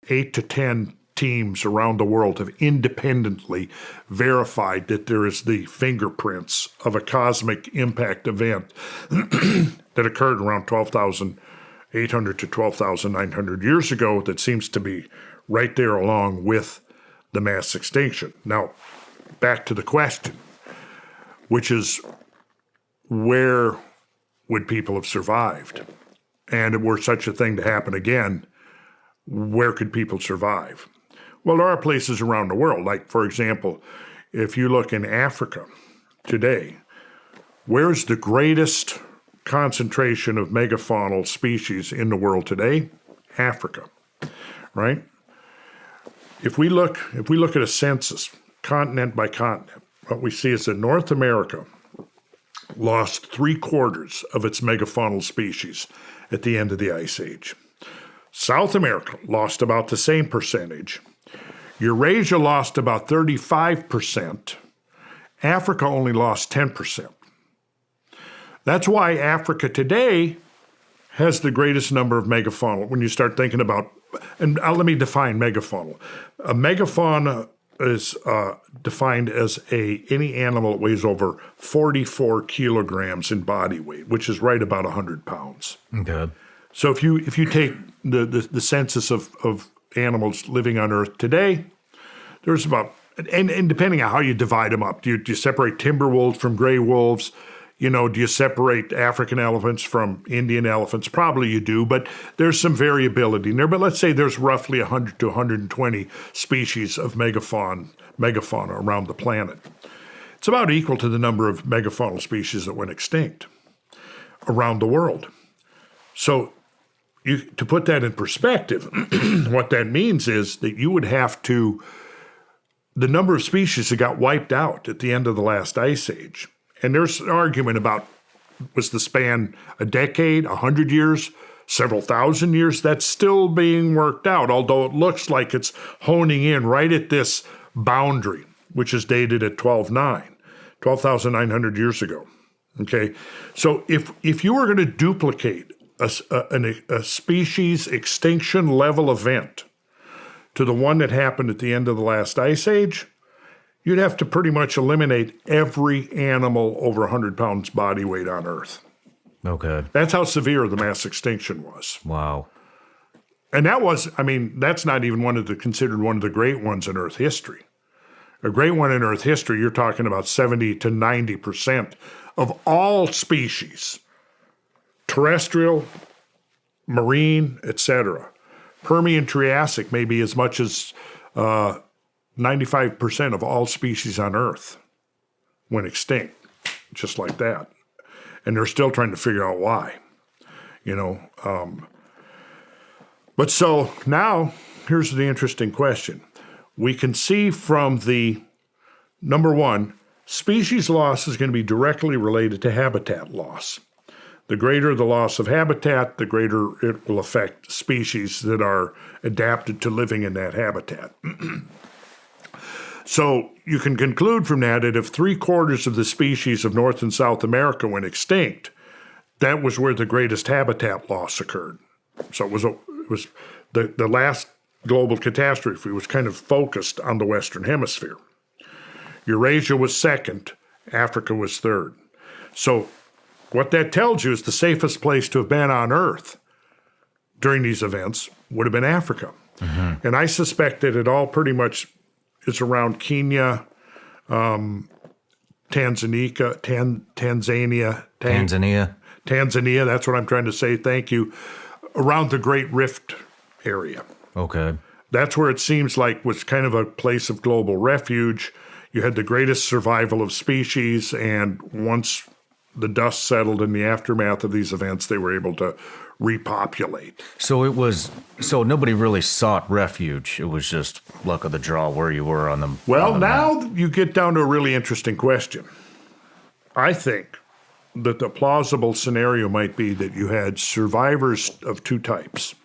8 to 10 teams around the world have independently verified that there is the fingerprints of a cosmic impact event that occurred around 12,800 to 12,900 years ago that seems to be right there along with the mass extinction. Now, back to the question, which is where would people have survived? And were such a thing to happen again, where could people survive? Well, there are places around the world. Like, for example, if you look in Africa today, where's the greatest concentration of megafaunal species in the world today? Africa, right? If we look at a census, continent by continent, what we see is that North America lost 3/4 of its megafaunal species at the end of the Ice Age. South America lost about the same percentage. Eurasia lost about 35%. Africa only lost 10%. That's why Africa today has the greatest number of megafauna. When you start thinking about, and let me define megafauna. A megafauna is defined as any animal that weighs over 44 kilograms in body weight, which is right about 100 pounds. Okay. So if you take the census of animals living on Earth today, there's about, and depending on how you divide them up, do you separate timber wolves from gray wolves? You know, do you separate African elephants from Indian elephants? Probably you do, but there's some variability in there. But let's say there's roughly 100 to 120 species of megafauna around the planet. It's about equal to the number of megafaunal species that went extinct around the world. So to put that in perspective, what that means is that you would have to, the number of species that got wiped out at the end of the last ice age, and there's an argument about, was the span a decade, 100 years, several thousand years? That's still being worked out, although it looks like it's honing in right at this boundary, which is dated at 12,900 years ago. Okay, so if you were going to duplicate a species extinction level event to the one that happened at the end of the last ice age, you'd have to pretty much eliminate every animal over 100 pounds body weight on Earth. Okay. That's how severe the mass extinction was. Wow. And that was, I mean, that's not even considered one of the great ones in Earth history. A great one in Earth history, you're talking about 70 to 90% of all species, terrestrial, marine, etc. Permian Triassic may be as much as 95% of all species on Earth went extinct, just like that. And they're still trying to figure out why, you know. But so now, here's the interesting question. We can see from the, number one, species loss is going to be directly related to habitat loss. The greater the loss of habitat, the greater it will affect species that are adapted to living in that habitat. So you can conclude from that if 3/4 of the species of North and South America went extinct, that was where the greatest habitat loss occurred. So it was the last global catastrophe was kind of focused on the Western Hemisphere. Eurasia was second, Africa was third. So what that tells you is the safest place to have been on Earth during these events would have been Africa. Mm-hmm. And I suspect that it all pretty much is around Kenya, Tanzania, that's what I'm trying to say, thank you, around the Great Rift area. Okay. That's where it seems like was kind of a place of global refuge. You had the greatest survival of species, and once the dust settled in the aftermath of these events, they were able to repopulate. So nobody really sought refuge. It was just luck of the draw where you were on the Well, on the now map. You get down to a really interesting question. I think that the plausible scenario might be that you had survivors of two types.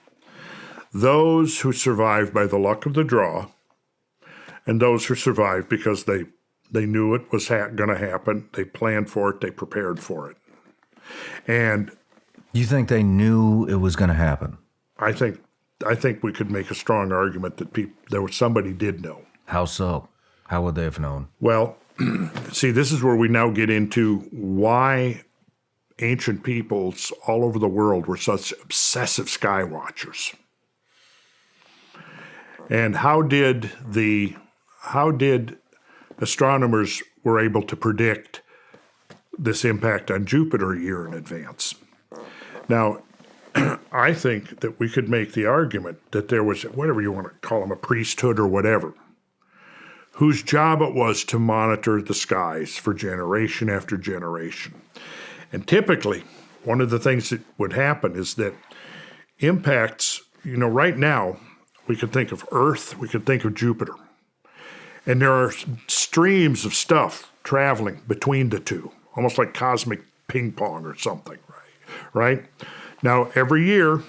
Those who survived by the luck of the draw, and those who survived because they knew it was going to happen, they planned for it, they prepared for it. And you think they knew it was going to happen? I think I think we could make a strong argument that somebody did know. How so? How would they have known? Well, see, this is where we now get into why ancient peoples all over the world were such obsessive sky watchers. And how did astronomers were able to predict this impact on Jupiter a year in advance? Now, I think that we could make the argument that there was, whatever you want to call them, a priesthood or whatever, whose job it was to monitor the skies for generation after generation. And typically, one of the things that would happen is that impacts, right now, we could think of Earth, we could think of Jupiter. And there are streams of stuff traveling between the two, almost like cosmic ping pong or something, right? Now, every year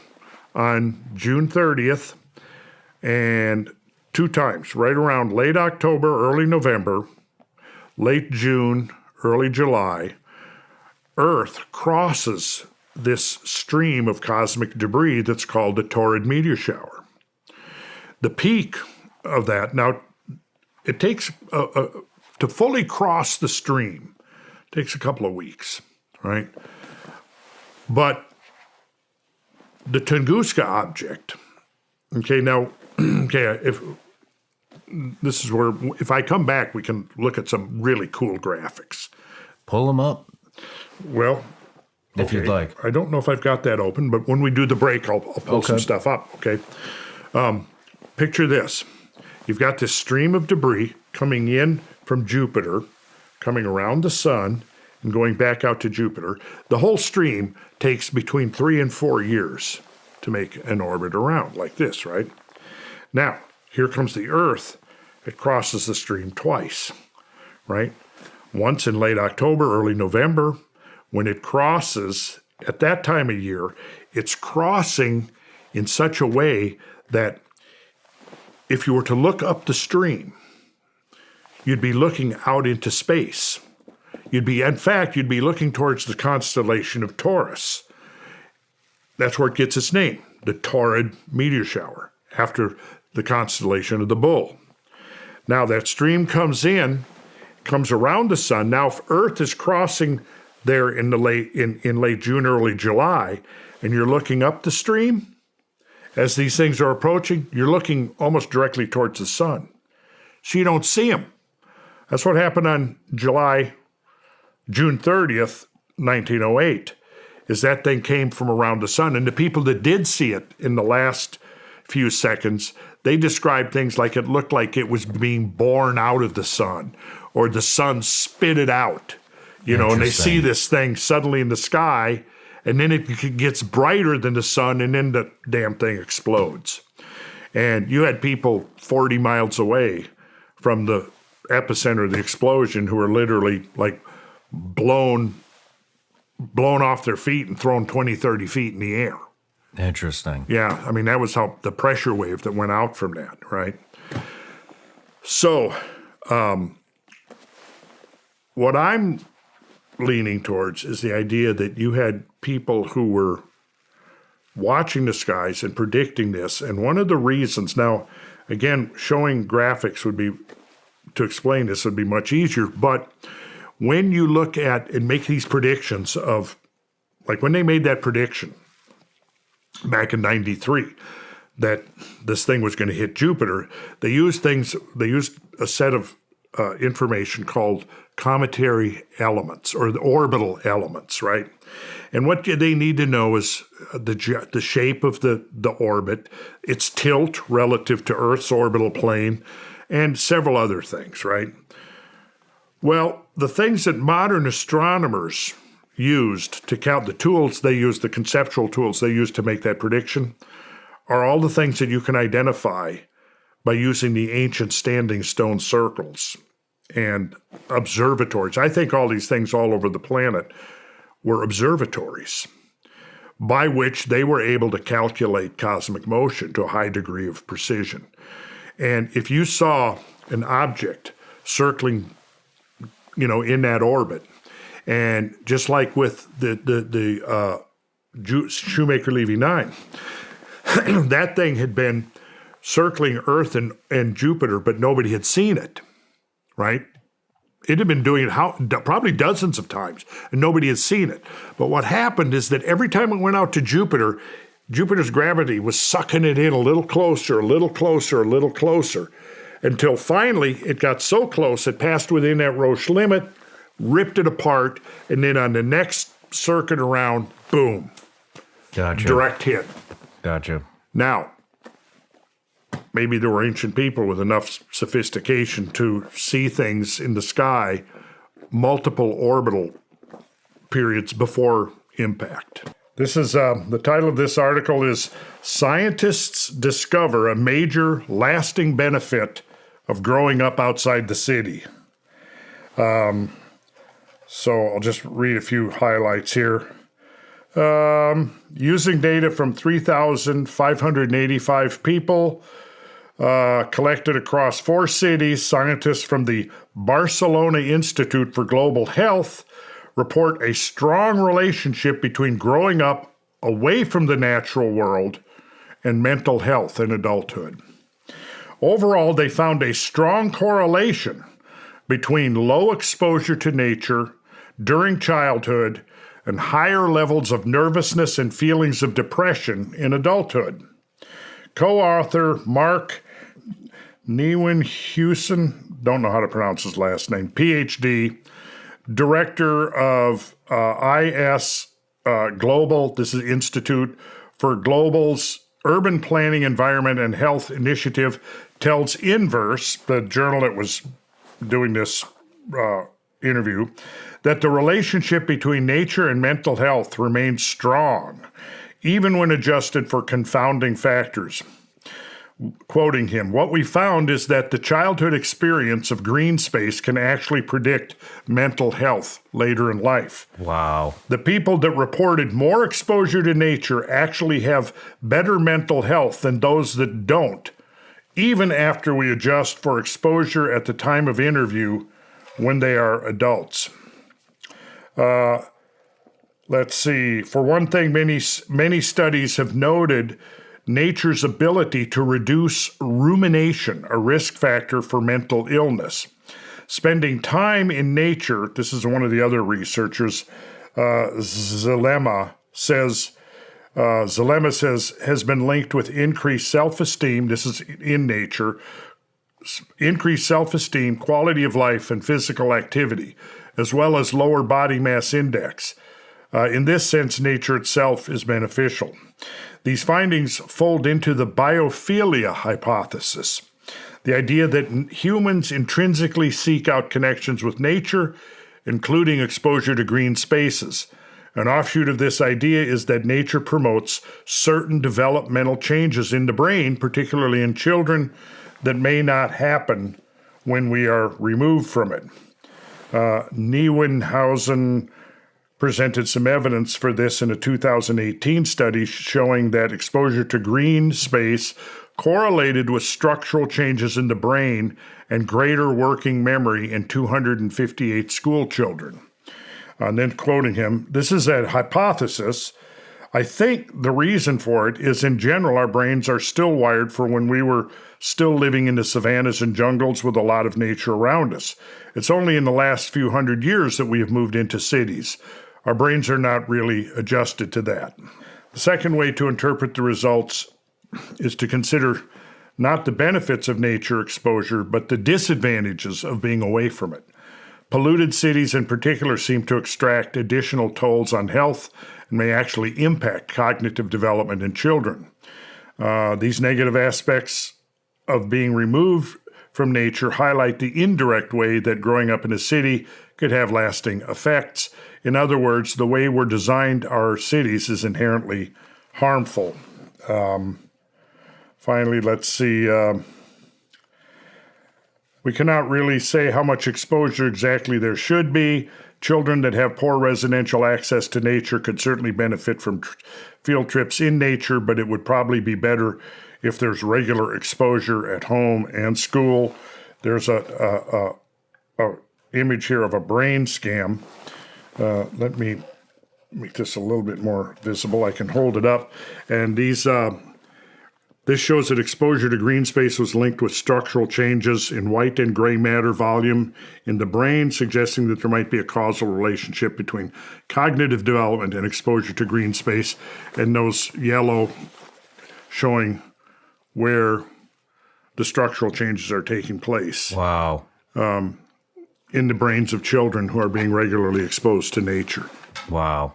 on June 30th and 2 times, right around late October, early November, late June, early July, Earth crosses this stream of cosmic debris that's called the Taurid meteor shower. The peak of that, now it takes, to fully cross the stream, takes a couple of weeks, right? But the Tunguska object, if I come back, we can look at some really cool graphics. Pull them up. Well, if you'd like. I don't know if I've got that open, but when we do the break, I'll pull some stuff up, okay? Picture this. You've got this stream of debris coming in from Jupiter, coming around the sun, and going back out to Jupiter. The whole stream takes between 3 and 4 years to make an orbit around, like this, right? Now, here comes the Earth. It crosses the stream twice, right? Once in late October, early November. When it crosses, at that time of year, it's crossing in such a way that if you were to look up the stream, you'd be looking out into space. You'd be looking towards the constellation of Taurus. That's where it gets its name, the Taurid meteor shower, after the constellation of the Bull. Now that stream comes around the sun. Now if Earth is crossing there in late June, early July, and you're looking up the stream, as these things are approaching, you're looking almost directly towards the sun. So you don't see them. That's what happened on June 30th, 1908, is that thing came from around the sun. And the people that did see it in the last few seconds, they described things like it looked like it was being born out of the sun, or the sun spit it out, and they see this thing suddenly in the sky, and then it gets brighter than the sun, and then the damn thing explodes. And you had people 40 miles away from the epicenter of the explosion who were literally like blown off their feet and thrown 20, 30 feet in the air. Interesting. Yeah, I mean, that was how the pressure wave that went out from that, right? So, what I'm leaning towards is the idea that you had people who were watching the skies and predicting this. And one of the reasons, now, again, showing graphics to explain this would be much easier. But when you look at and make these predictions of, like when they made that prediction back in 93, that this thing was going to hit Jupiter, they used a set of information called cometary elements, or the orbital elements, right? And what they need to know is the shape of the orbit, its tilt relative to Earth's orbital plane, and several other things, right? Well, the things that modern astronomers used to count, the conceptual tools they used to make that prediction, are all the things that you can identify by using the ancient standing stone circles and observatories. I think all these things all over the planet were observatories by which they were able to calculate cosmic motion to a high degree of precision. And if you saw an object circling, in that orbit, and just like with the Shoemaker-Levy 9, That thing had been circling Earth and Jupiter, but nobody had seen it, right? It had been doing it probably dozens of times, and nobody had seen it. But what happened is that every time it went out to Jupiter, Jupiter's gravity was sucking it in a little closer, a little closer, a little closer, until finally it got so close it passed within that Roche limit, ripped it apart, and then on the next circuit around, boom. Gotcha. Direct hit. Gotcha. Now, maybe there were ancient people with enough sophistication to see things in the sky multiple orbital periods before impact. This is the title of this article is Scientists Discover a Major Lasting Benefit of Growing Up Outside the City. So I'll just read a few highlights here. Using data from 3,585 people collected across 4 cities, scientists from the Barcelona Institute for Global Health report a strong relationship between growing up away from the natural world and mental health in adulthood. Overall, they found a strong correlation between low exposure to nature during childhood and higher levels of nervousness and feelings of depression in adulthood. Co-author Mark Nieuwenhuizen, don't know how to pronounce his last name, PhD, director of IS Global, this is Institute for Global's Urban Planning, Environment, and Health Initiative, tells Inverse, the journal that was doing this interview, that the relationship between nature and mental health remains strong, even when adjusted for confounding factors. Quoting him, what we found is that the childhood experience of green space can actually predict mental health later in life. Wow. The people that reported more exposure to nature actually have better mental health than those that don't, even after we adjust for exposure at the time of interview when they are adults. Let's see. For one thing, many studies have noted nature's ability to reduce rumination, a risk factor for mental illness. Spending time in nature, this is one of the other researchers, Zalema says, has been linked with increased self-esteem, this is in nature, increased self-esteem, quality of life, and physical activity, as well as lower body mass index. In this sense, nature itself is beneficial. These findings fold into the biophilia hypothesis, the idea that humans intrinsically seek out connections with nature, including exposure to green spaces. An offshoot of this idea is that nature promotes certain developmental changes in the brain, particularly in children, that may not happen when we are removed from it. Nieuwenhuizen presented some evidence for this in a 2018 study showing that exposure to green space correlated with structural changes in the brain and greater working memory in 258 school children. And then quoting him, this is a hypothesis. I think the reason for it is in general our brains are still wired for when we were still living in the savannas and jungles with a lot of nature around us. It's only in the last few hundred years that we have moved into cities. Our brains are not really adjusted to that. The second way to interpret the results is to consider not the benefits of nature exposure, but the disadvantages of being away from it. Polluted cities in particular seem to extract additional tolls on health and may actually impact cognitive development in children. These negative aspects of being removed from nature highlight the indirect way that growing up in a city could have lasting effects. In other words, the way we're designed our cities is inherently harmful. Finally, let's see. We cannot really say how much exposure exactly there should be. Children that have poor residential access to nature could certainly benefit from field trips in nature, but it would probably be better if there's regular exposure at home and school. There's a image here of a brain scan. Let me make this a little bit more visible. I can hold it up. And these This shows that exposure to green space was linked with structural changes in white and gray matter volume in the brain, suggesting that there might be a causal relationship between cognitive development and exposure to green space, and those yellow showing where the structural changes are taking place. Wow. In the brains of children who are being regularly exposed to nature. Wow.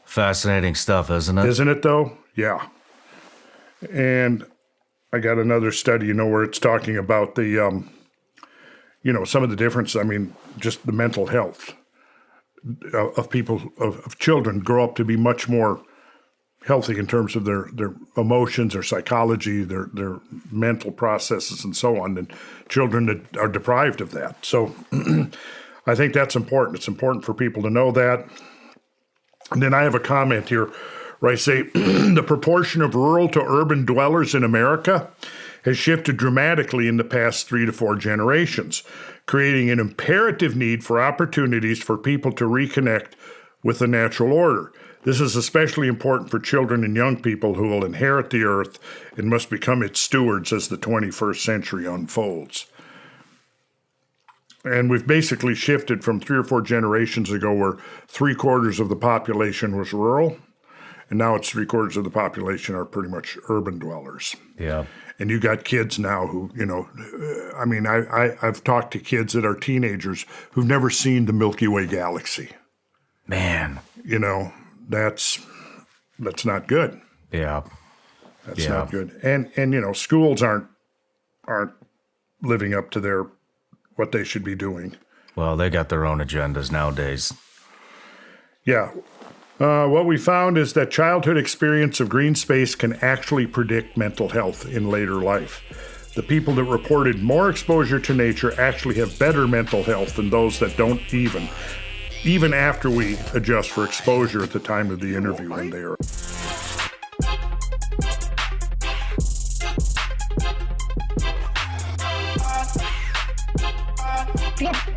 Fascinating stuff, isn't it? Isn't it, though? Yeah. And I got another study, where it's talking about the, some of the differences. I mean, just the mental health of people, of children grow up to be much more healthy in terms of their emotions, their psychology, their mental processes, and so on, than children that are deprived of that. So I think that's important. It's important for people to know that. And then I have a comment here where I say the proportion of rural to urban dwellers in America has shifted dramatically in the past 3 to 4 generations, creating an imperative need for opportunities for people to reconnect with the natural order. This is especially important for children and young people who will inherit the earth and must become its stewards as the 21st century unfolds. And we've basically shifted from 3 or 4 generations ago where 3/4 of the population was rural, and now it's 3/4 of the population are pretty much urban dwellers. Yeah. And you got kids now who, I've talked to kids that are teenagers who've never seen the Milky Way galaxy. Man. That's not good. Yeah. That's not good. And schools aren't living up to what they should be doing. Well, they got their own agendas nowadays. Yeah. What we found is that childhood experience of green space can actually predict mental health in later life. The people that reported more exposure to nature actually have better mental health than those that don't even after we adjust for exposure at the time of the interview when they are. Yeah.